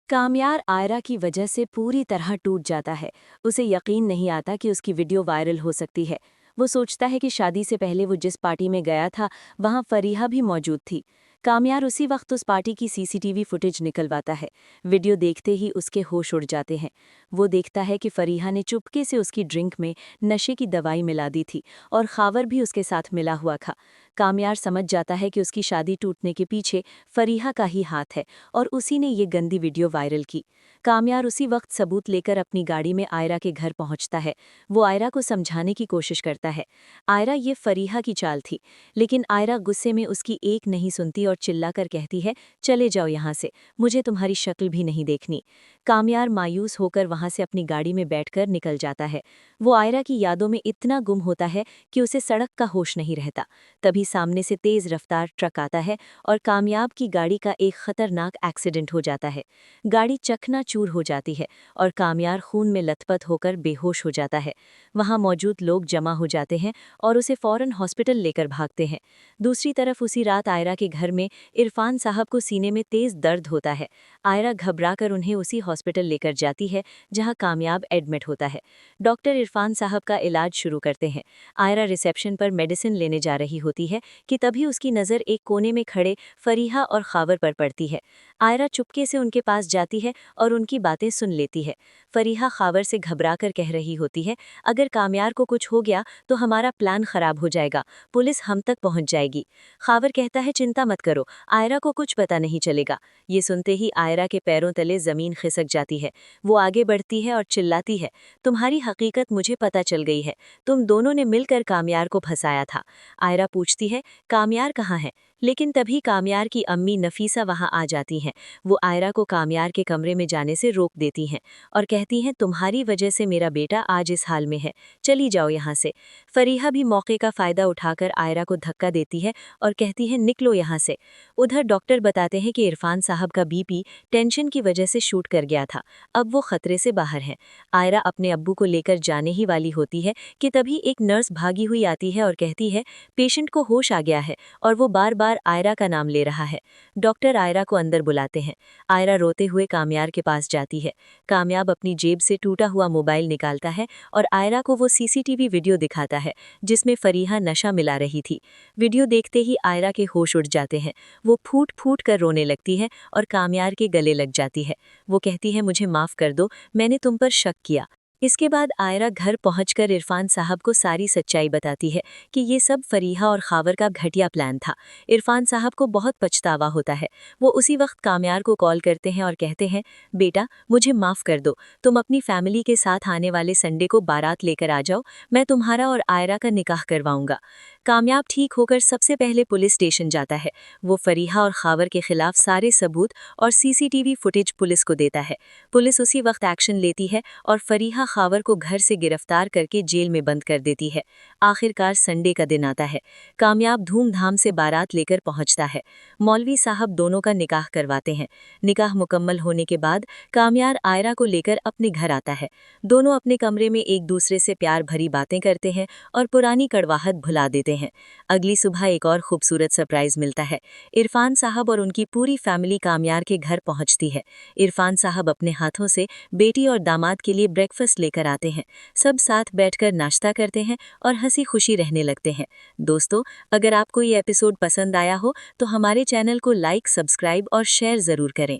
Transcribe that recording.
कामयार आयरा की वजह से पूरी तरह टूट जाता है। उसे यकीन नहीं आता कि उसकी वीडियो वायरल हो सकती है। वो सोचता है कि शादी से पहले वो जिस पार्टी में गया था वहां फरीहा भी मौजूद थी। कामयार उसी वक्त उस पार्टी की सीसीटीवी फुटेज निकलवाता है। वीडियो देखते ही उसके होश उड़ जाते हैं। वो देखता है कि फरीहा ने चुपके से उसकी ड्रिंक में नशे की दवाई मिला दी थी और खावर भी उसके साथ मिला हुआ था। कामयार समझ जाता है कि उसकी शादी टूटने के पीछे फरीहा का ही हाथ है और उसी ने ये गंदी वीडियो वायरल की। कामयार उसी वक्त सबूत लेकर अपनी गाड़ी में आयरा के घर पहुंचता है। वो आयरा को समझाने की कोशिश करता है। आयरा ये फरीहा की चाल थी, लेकिन आयरा गुस्से में उसकी एक नहीं सुनती और चिल्लाकर कहती है, चले जाओ यहाँ से, मुझे तुम्हारी शक्ल भी नहीं देखनी। कामयार मायूस होकर वहां से अपनी गाड़ी में बैठकर निकल जाता है। वो आयरा की यादों में इतना गुम होता है कि उसे सड़क का होश नहीं रहता। तभी सामने से तेज रफ्तार ट्रक आता है और कामयाब की गाड़ी का एक खतरनाक एक्सीडेंट हो जाता है। गाड़ी चकनाचूर हो जाती है और कामयार खून में लथपथ होकर बेहोश हो जाता है। वहां मौजूद लोग जमा हो जाते हैं और उसे फौरन हॉस्पिटल लेकर भागते हैं। दूसरी तरफ उसी रात आयरा के घर में इरफान साहब को सीने में तेज दर्द होता है। आयरा घबराकर उन्हें उसी हॉस्पिटल लेकर जाती है जहां कामयाब एडमिट होता है। डॉक्टर इरफान साहब का इलाज शुरू करते हैं। आयरा रिसेप्शन पर मेडिसिन लेने जा रही होती है कि तभी उसकी नज़र एक कोने में खड़े फरीहा और खावर पर पड़ती है। आयरा चुपके से उनके पास जाती है और उनकी बातें सुन लेती है। फरीहा खावर से घबराकर कह रही होती है, अगर कामयार को कुछ हो गया तो हमारा प्लान खराब हो जाएगा, पुलिस हम तक पहुंच जाएगी। खावर कहता है, चिंता मत करो, आयरा को कुछ पता नहीं चलेगा। ये सुनते ही आयरा के पैरों तले जमीन खिसक जाती है। वो आगे बढ़ती है और चिल्लाती है, तुम्हारी हकीकत मुझे पता चल गई है, तुम दोनों ने मिलकर कामयार को फंसाया था। आयरा पूछती है, कामयार कहाँ है? लेकिन तभी कामयार की अम्मी नफीसा वहां आ जाती हैं। वो आयरा को कामयार के कमरे में जाने से रोक देती हैं और कहती हैं, तुम्हारी वजह से मेरा बेटा आज इस हाल में है, चली जाओ यहाँ से। फरीहा भी मौके का फायदा उठाकर आयरा को धक्का देती है और कहती है, निकलो यहाँ से। उधर डॉक्टर बताते हैं कि इरफान साहब का बीपी टेंशन की वजह से शूट कर गया था, अब वो खतरे से बाहर हैं। आयरा अपने अब्बू को लेकर जाने ही वाली होती है कि तभी एक नर्स भागी हुई आती है और कहती है, पेशेंट को होश आ गया है और वो बार बार आयरा का नाम ले रहा है। डॉक्टर आयरा को अंदर बुलाते हैं। आयरा रोते हुए कामयार के पास जाती है। कामयाब अपनी जेब से टूटा हुआ मोबाइल निकालता है और आयरा को वो सीसीटीवी वीडियो दिखाता है जिसमें फरीहा नशा मिला रही थी। वीडियो देखते ही आयरा के होश उड़ जाते हैं। वो फूट फूट कर रोने लगती है और कामयार के गले लग जाती है। वो कहती है, मुझे माफ़ कर दो, मैंने तुम पर शक किया। इसके बाद आयरा घर पहुंचकर इरफान साहब को सारी सच्चाई बताती है कि ये सब फरीहा और खावर का घटिया प्लान था। इरफान साहब को बहुत पछतावा होता है। वो उसी वक्त कामयार को कॉल करते हैं और कहते हैं, बेटा मुझे माफ़ कर दो, तुम अपनी फैमिली के साथ आने वाले संडे को बारात लेकर आ जाओ, मैं तुम्हारा और आयरा का निकाह करवाऊंगा। कामयाब ठीक होकर सबसे पहले पुलिस स्टेशन जाता है। वो फरीहा और खावर के खिलाफ सारे सबूत और सीसीटीवी फुटेज पुलिस को देता है। पुलिस उसी वक्त एक्शन लेती है और फरीहा खावर को घर से गिरफ्तार करके जेल में बंद कर देती है। आखिरकार संडे का दिन आता है। कामयाब धूमधाम से बारात लेकर पहुंचता है। मौलवी साहब दोनों का निकाह करवाते हैं। निकाह मुकम्मल होने के बाद कामयार आयरा को लेकर अपने घर आता है। दोनों अपने कमरे में एक दूसरे से प्यार भरी बातें करते हैं और पुरानी कड़वाहट भुला देते हैं। अगली सुबह एक और खूबसूरत सरप्राइज मिलता है। इरफान साहब और उनकी पूरी फैमिली कामयार के घर पहुंचती है। इरफान साहब अपने हाथों से बेटी और दामाद के लिए ब्रेकफास्ट लेकर आते हैं। सब साथ बैठकर नाश्ता करते हैं और हंसी खुशी रहने लगते हैं। दोस्तों, अगर आपको ये एपिसोड पसंद आया हो तो हमारे चैनल को लाइक, सब्सक्राइब और शेयर ज़रूर करें।